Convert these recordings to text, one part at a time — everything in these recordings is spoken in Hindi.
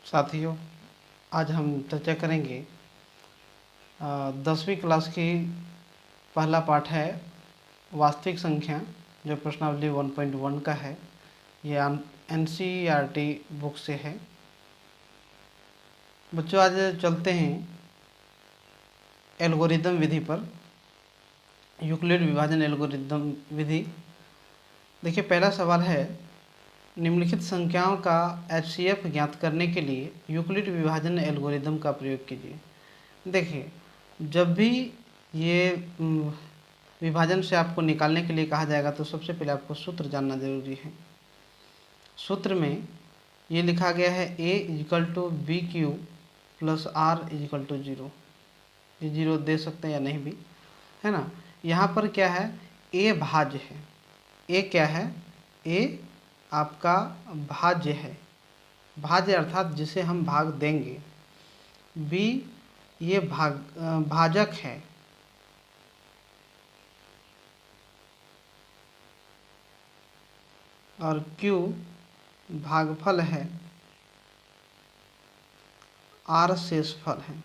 साथियों, आज हम चर्चा करेंगे 10वीं क्लास की पहला पाठ है वास्तविक संख्या, जो प्रश्नावली 1.1 का है। ये NCERT बुक से है। बच्चों, आज चलते हैं एल्गोरिदम विधि पर, यूक्लिड विभाजन एल्गोरिदम विधि। देखिए, पहला सवाल है, निम्नलिखित संख्याओं का HCF ज्ञात करने के लिए यूक्लिड विभाजन एल्गोरिदम का प्रयोग कीजिए। देखिए, जब भी ये विभाजन से आपको निकालने के लिए कहा जाएगा तो सबसे पहले आपको सूत्र जानना जरूरी है। सूत्र में ये लिखा गया है A=BQ + R=0। ये 0 दे सकते हैं या नहीं भी, है ना। यहाँ पर क्या है, A भाज्य है। A क्या है, A आपका भाज्य है, भाज्य अर्थात जिसे हम भाग देंगे। B ये भाजक है। और Q भागफल है। R शेषफल है।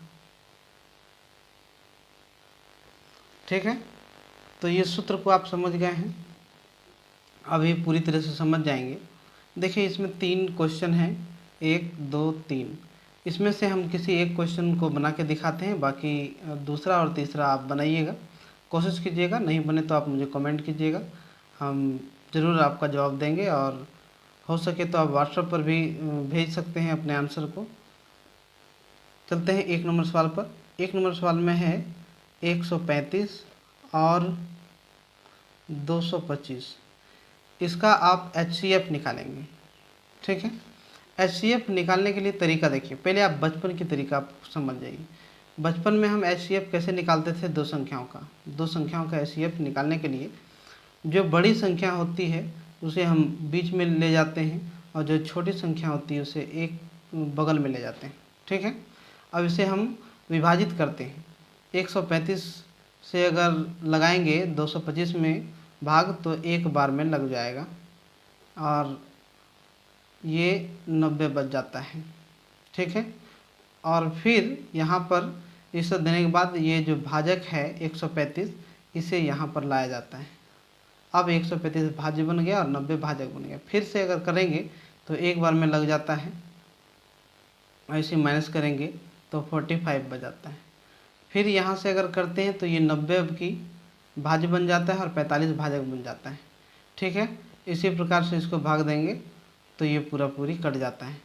ठीक है, तो ये सूत्र को आप समझ गए हैं, अभी पूरी तरह से समझ जाएंगे। देखिए, इसमें 3 क्वेश्चन हैं, 1 2 3। इसमें से हम किसी एक क्वेश्चन को बना के दिखाते हैं, बाकी दूसरा और तीसरा आप बनाइएगा, कोशिश कीजिएगा। नहीं बने तो आप मुझे कमेंट कीजिएगा, हम ज़रूर आपका जवाब देंगे। और हो सके तो आप व्हाट्सएप पर भी भेज सकते हैं अपने आंसर को। चलते हैं 1 नंबर सवाल पर। 1 नंबर सवाल में है 135 और 225। इसका आप HCF निकालेंगे। ठीक है, HCF निकालने के लिए तरीका देखिए। पहले आप बचपन की तरीका आप समझ जाइए। बचपन में हम HCF कैसे निकालते थे, दो संख्याओं का HCF निकालने के लिए जो बड़ी संख्या होती है उसे हम बीच में ले जाते हैं, और जो छोटी संख्या होती है उसे एक बगल में ले जाते हैं। ठीक है, अब इसे हम विभाजित करते हैं। 135 से अगर लगाएंगे 225 में भाग तो एक बार में लग जाएगा, और ये 90 बच जाता है। ठीक है, और फिर यहाँ पर इसे देने के बाद ये जो भाजक है 135, इसे यहाँ पर लाया जाता है। अब 135 भाज्य बन गया और 90 भाजक बन गया। फिर से अगर करेंगे तो एक बार में लग जाता है, ऐसे माइनस करेंगे तो 45 बच जाता है। फिर यहाँ से अगर करते हैं तो ये 90 अब की भाज्य बन जाता है और 45 भाजक बन जाता है। ठीक है, इसी प्रकार से इसको भाग देंगे तो ये पूरा पूरी कट जाता है।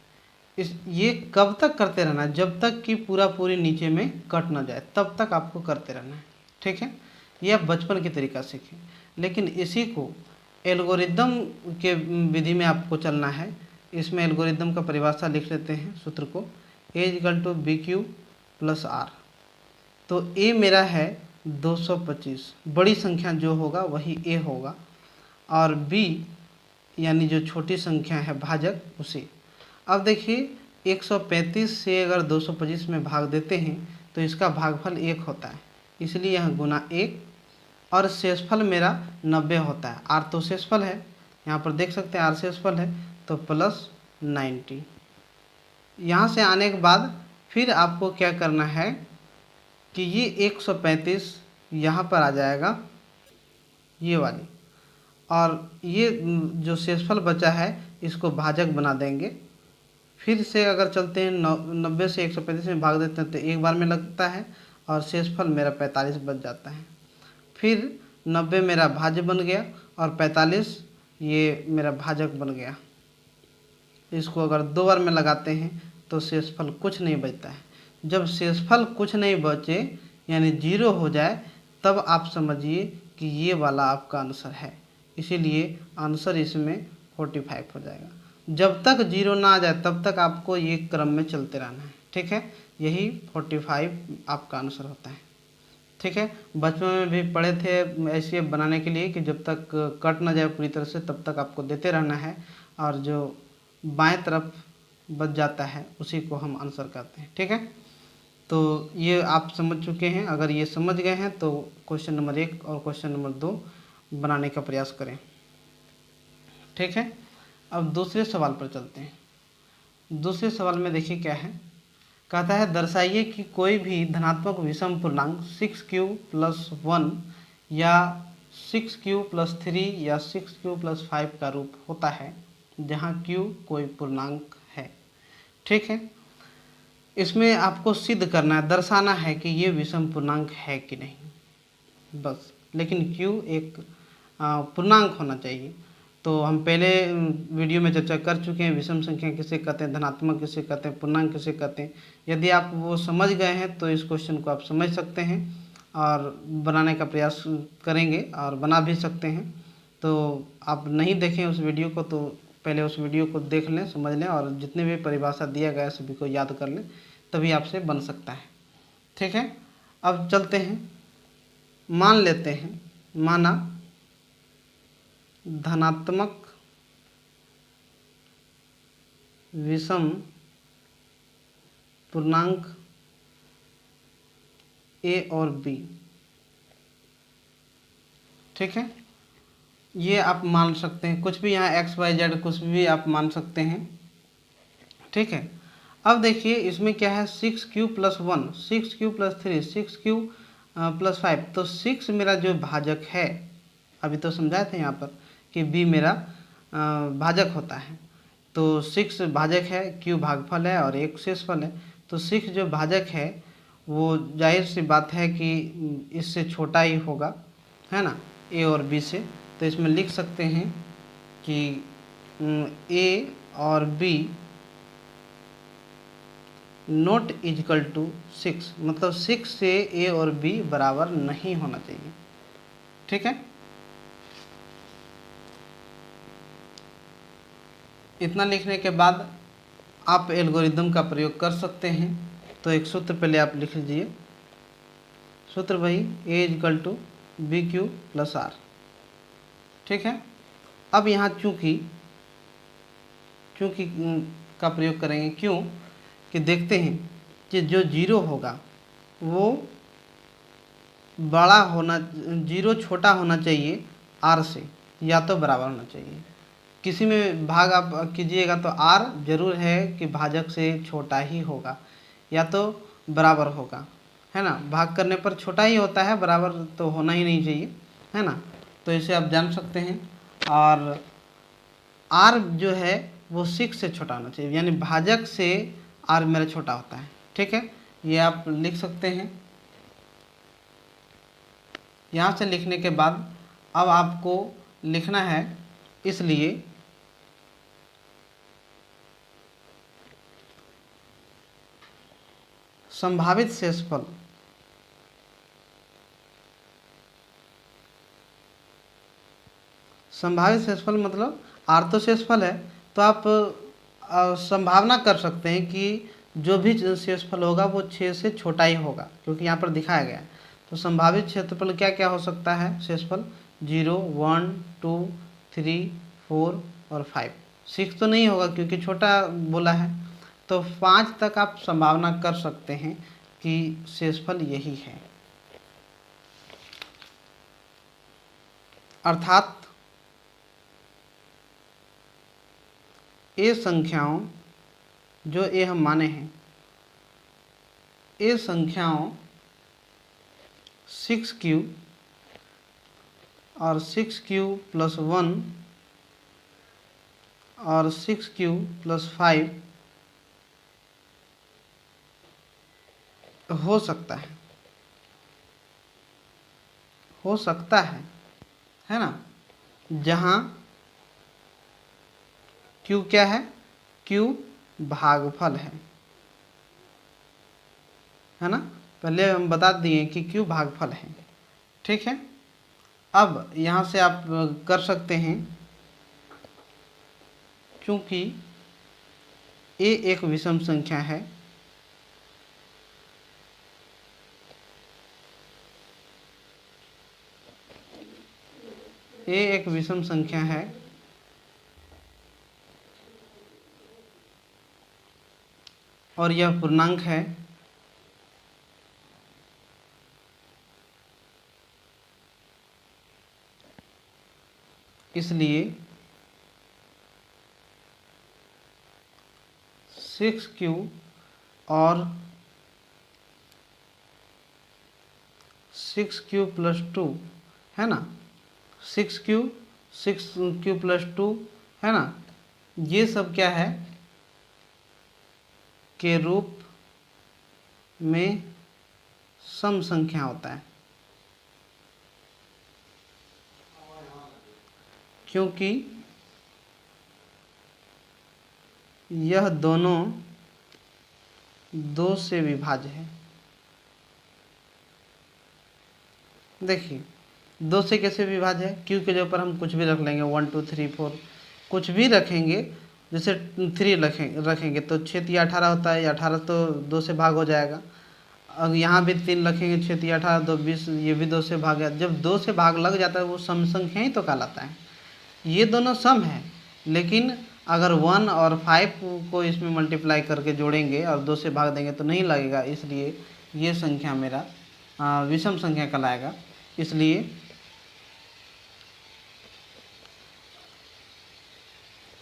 ये कब तक करते रहना है, जब तक कि पूरा पूरी नीचे में कट ना जाए, तब तक आपको करते रहना है। ठीक है, ये आप बचपन की तरीका सीखें, लेकिन इसी को एल्गोरिदम के विधि में आपको चलना है। इसमें एल्गोरिदम का परिभाषा लिख लेते हैं सूत्र को, A=BQ + R। तो A मेरा है 225, बड़ी संख्या जो होगा वही A होगा, और B यानी जो छोटी संख्या है भाजक उसे। अब देखिए, 135 से अगर 225 में भाग देते हैं तो इसका भागफल 1 होता है, इसलिए यह गुना 1, और शेषफल मेरा 90 होता है। R तो शेषफल है, यहाँ पर देख सकते हैं R शेषफल है, तो +90। यहाँ से आने के बाद फिर आपको क्या करना है कि ये 135 यहाँ पर आ जाएगा, ये वाली, और ये जो शेषफल बचा है इसको भाजक बना देंगे। फिर से अगर चलते हैं 90 से 135 में भाग देते हैं तो एक बार में लगता है, और शेषफल मेरा 45 बच जाता है। फिर 90 मेरा भाज्य बन गया और 45 ये मेरा भाजक बन गया। इसको अगर 2 बार में लगाते हैं तो शेषफल कुछ नहीं बचता है। जब शेषफल कुछ नहीं बचे यानी 0 हो जाए, तब आप समझिए कि ये वाला आपका आंसर है, इसीलिए आंसर इसमें 45 हो जाएगा। जब तक 0 ना आ जाए तब तक आपको ये क्रम में चलते रहना है। ठीक है, यही 45 आपका आंसर होता है। ठीक है, बचपन में भी पढ़े थे ऐसे बनाने के लिए कि जब तक कट ना जाए पूरी तरह से तब तक आपको देते रहना है, और जो बाएं तरफ बच जाता है उसी को हम आंसर करते हैं। ठीक है, तो ये आप समझ चुके हैं। अगर ये समझ गए हैं तो क्वेश्चन नंबर 1 और क्वेश्चन नंबर 2 बनाने का प्रयास करें। ठीक है, अब दूसरे सवाल पर चलते हैं। दूसरे सवाल में देखिए क्या है, कहता है दर्शाइए कि कोई भी धनात्मक विषम पूर्णांक 6q+1 या 6q+3 या 6q+5 का रूप होता है जहाँ q कोई पूर्णांक है। ठीक है, इसमें आपको सिद्ध करना है, दर्शाना है कि ये विषम पूर्णांक है कि नहीं, बस। लेकिन q एक पूर्णांक होना चाहिए। तो हम पहले वीडियो में चर्चा कर चुके हैं, विषम संख्या किसे कहते हैं, धनात्मक किसे कहते हैं, पूर्णांक किसे कहते हैं। यदि आप वो समझ गए हैं तो इस क्वेश्चन को आप समझ सकते हैं और बनाने का प्रयास करेंगे और बना भी सकते हैं। तो आप नहीं देखें उस वीडियो को तो पहले उस वीडियो को देख लें, समझ लें और जितने भी परिभाषा दिया गया है सभी को याद कर लें, तभी आपसे बन सकता है। ठीक है, अब चलते हैं, मान लेते हैं, माना धनात्मक विषम पूर्णांक a और b। ठीक है, ये आप मान सकते हैं, कुछ भी यहाँ x y z कुछ भी आप मान सकते हैं। ठीक है, अब देखिए इसमें क्या है, 6q+1, 6q+3, 6q+5, तो 6 मेरा जो भाजक है, अभी तो समझाए थे यहाँ पर कि b मेरा भाजक होता है। तो 6 भाजक है, q भागफल है और 1 शेषफल है। तो 6 जो भाजक है वो जाहिर सी बात है कि इससे छोटा ही होगा, है ना, a और b से। तो इसमें लिख सकते हैं कि a और b नॉट इक्वल टू 6, मतलब 6 से a और b बराबर नहीं होना चाहिए। ठीक है, इतना लिखने के बाद आप एल्गोरिदम का प्रयोग कर सकते हैं। तो एक सूत्र पहले आप लिख लीजिए, सूत्र वही a=bq+r। ठीक है, अब यहाँ चूँकि का प्रयोग करेंगे, क्यों कि देखते हैं कि जो जीरो होगा वो बड़ा होना, जीरो छोटा होना चाहिए r से, या तो बराबर होना चाहिए। किसी में भाग आप कीजिएगा तो r जरूर है कि भाजक से छोटा ही होगा या तो बराबर होगा, है ना। भाग करने पर छोटा ही होता है, बराबर तो होना ही नहीं चाहिए, है ना। तो इसे आप जान सकते हैं। और r जो है वो 6 से छोटा होना चाहिए, यानी भाजक से r मेरा छोटा होता है। ठीक है, ये आप लिख सकते हैं। यहाँ से लिखने के बाद अब आपको लिखना है, इसलिए संभावित शेषफल, संभावित शेषफल मतलब r तो शेषफल है, तो आप संभावना कर सकते हैं कि जो भी शेषफल होगा वो 6 से छोटा ही होगा, क्योंकि यहाँ पर दिखाया गया है। तो संभावित क्षेत्रफल क्या क्या हो सकता है, शेषफल 0, 1, 2, 3, 4 और 5। 6 तो नहीं होगा क्योंकि छोटा बोला है, तो 5 तक आप संभावना कर सकते हैं कि शेषफल यही है। अर्थात ये संख्याओं, जो ये हम माने हैं, ये संख्याओं 6q और 6q+1 और 6q+5 हो सकता है, हो सकता है ना, जहाँ q क्या है, q भागफल है ना। पहले हम बता दिए कि q भागफल है। ठीक है, अब यहाँ से आप कर सकते हैं, क्योंकि a एक विषम संख्या है, a एक विषम संख्या है और यह पूर्णांक है, इसलिए 6Q और 6Q प्लस 2 है ना, 6Q प्लस 2 है ना, ये सब क्या है के रूप में सम संख्या होता है, क्योंकि यह दोनों 2 से विभाज्य है। देखिए 2 से कैसे विभाज्य है, क्यू के ऊपर हम कुछ भी रख लेंगे, 1 2 3 4 कुछ भी रखेंगे, जैसे 3 रखेंगे तो 6 3 18 होता है, 18 तो 2 से भाग हो जाएगा। अब यहाँ भी 3 रखेंगे, 6 3 18 2 20, ये भी 2 से भाग गया। जब 2 से भाग लग जाता है वो सम संख्या ही तो कहलाता है। ये दोनों सम है, लेकिन अगर 1 और 5 को इसमें मल्टीप्लाई करके जोड़ेंगे और 2 से भाग देंगे तो नहीं लगेगा, इसलिए ये संख्या मेरा विषम संख्या कहलाएगा। इसलिए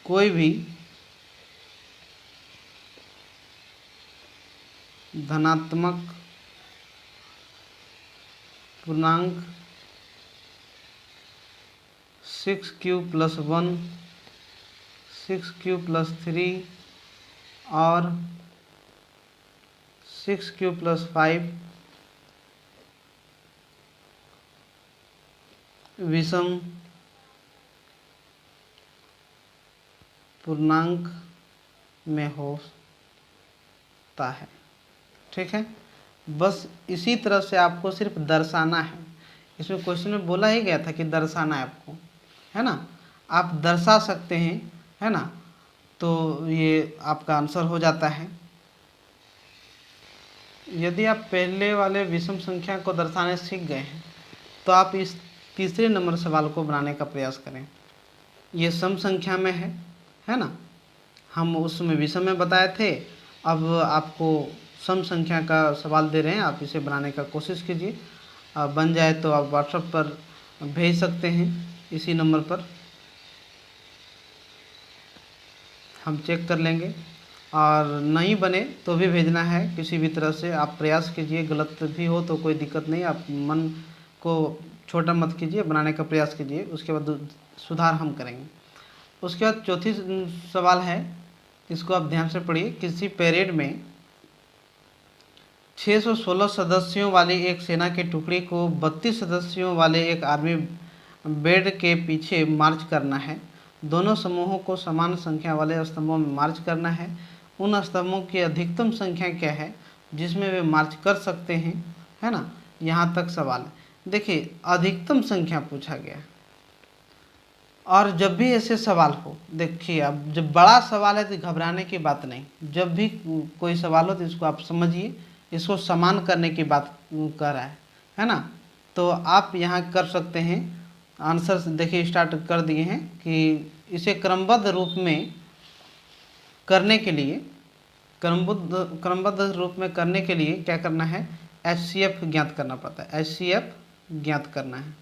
कोई भी धनात्मक पूर्णांक 6Q प्लस 1, 6Q प्लस 3 और 6Q प्लस 5 विषम पूर्णांक में होता है। ठीक है, बस इसी तरह से आपको सिर्फ दर्शाना है। इसमें क्वेश्चन में बोला ही गया था कि दर्शाना है आपको, है ना, आप दर्शा सकते हैं, है ना, तो ये आपका आंसर हो जाता है। यदि आप पहले वाले विषम संख्या को दर्शाने सीख गए हैं तो आप इस तीसरे नंबर सवाल को बनाने का प्रयास करें। ये सम संख्या में है ना, हम उसमें विषम में बताए थे, अब आपको सम संख्या का सवाल दे रहे हैं, आप इसे बनाने का कोशिश कीजिए। बन जाए तो आप व्हाट्सएप पर भेज सकते हैं, इसी नंबर पर हम चेक कर लेंगे, और नहीं बने तो भी भेजना है किसी भी तरह से। आप प्रयास कीजिए, गलत भी हो तो कोई दिक्कत नहीं, आप मन को छोटा मत कीजिए, बनाने का प्रयास कीजिए, उसके बाद सुधार हम करेंगे। उसके बाद चौथी सवाल है, इसको आप ध्यान से पढ़िए। किसी परेड में 616 सदस्यों वाली एक सेना के टुकड़ी को 32 सदस्यों वाले एक आर्मी बेड के पीछे मार्च करना है। दोनों समूहों को समान संख्या वाले स्तंभों में मार्च करना है। उन स्तंभों की अधिकतम संख्या क्या है जिसमें वे मार्च कर सकते हैं, है ना, यहाँ तक सवाल है। देखिए अधिकतम संख्या पूछा गया, और जब भी ऐसे सवाल हो, देखिए अब जब बड़ा सवाल है तो घबराने की बात नहीं, जब भी कोई सवाल हो तो इसको आप समझिए, इसको समान करने की बात कर रहा है ना, तो आप यहाँ कर सकते हैं। आंसर देखिए स्टार्ट कर दिए हैं कि इसे क्रमबद्ध रूप में करने के लिए, क्रमबद्ध रूप में करने के लिए क्या करना है, HCF ज्ञात करना पड़ता है, HCF ज्ञात करना है।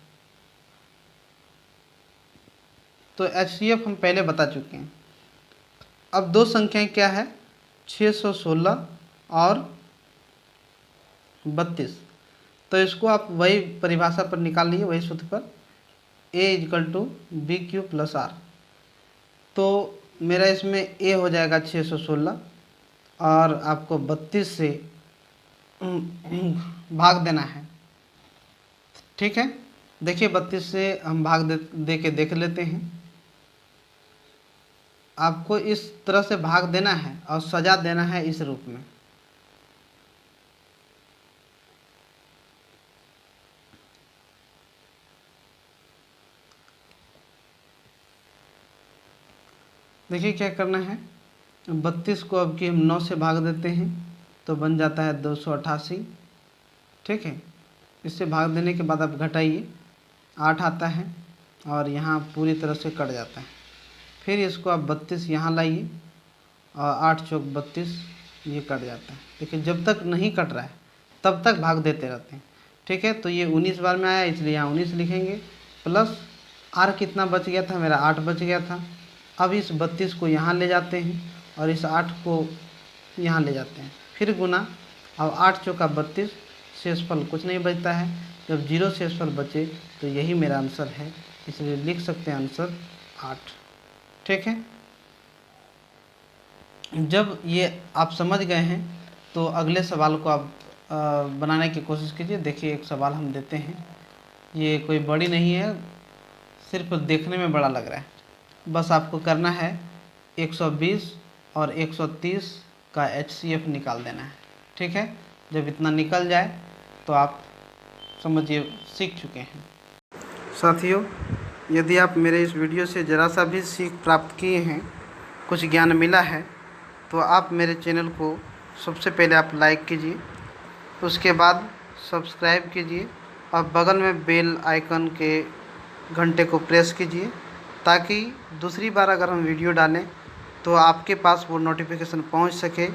तो HCF हम पहले बता चुके हैं। अब दो संख्याएं क्या है, 616 और 32, तो इसको आप वही परिभाषा पर निकाल लीजिए, वही सूत्र पर, A=BQ + R। तो मेरा इसमें A हो जाएगा 616 और आपको 32 से भाग देना है। ठीक है, देखिए 32 से हम भाग दे के देख लेते हैं। आपको इस तरह से भाग देना है और सजा देना है इस रूप में। देखिए क्या करना है, 32 को अब कि हम 9 से भाग देते हैं तो बन जाता है 288। ठीक है, इससे भाग देने के बाद आप घटाइए, 8 आता है और यहाँ पूरी तरह से कट जाता है। फिर इसको आप 32 यहाँ लाइए और 8 चौक 32, ये कट जाता है। देखिए जब तक नहीं कट रहा है तब तक भाग देते रहते हैं। ठीक है, तो ये 19 बार में आया इसलिए यहाँ 19 लिखेंगे, प्लस R कितना बच गया था, मेरा 8 बच गया था। अब इस 32 को यहाँ ले जाते हैं और इस 8 को यहाँ ले जाते हैं, फिर गुना। अब 8 चौका 32, शेषफल कुछ नहीं बचता है। जब 0 शेषफल बचे तो यही मेरा आंसर है, इसलिए लिख सकते हैं आंसर 8। ठीक है, जब ये आप समझ गए हैं तो अगले सवाल को आप बनाने की कोशिश कीजिए। देखिए एक सवाल हम देते हैं, ये कोई बड़ी नहीं है, सिर्फ देखने में बड़ा लग रहा है। बस आपको करना है 120 और 130 का HCF निकाल देना है। ठीक है, जब इतना निकल जाए तो आप समझिए सीख चुके हैं। साथियों, यदि आप मेरे इस वीडियो से ज़रा सा भी सीख प्राप्त किए हैं, कुछ ज्ञान मिला है, तो आप मेरे चैनल को सबसे पहले आप लाइक कीजिए, उसके बाद सब्सक्राइब कीजिए और बगल में बेल आइकन के घंटे को प्रेस कीजिए, ताकि दूसरी बार अगर हम वीडियो डालें तो आपके पास वो नोटिफिकेशन पहुंच सके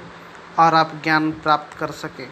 और आप ज्ञान प्राप्त कर सकें।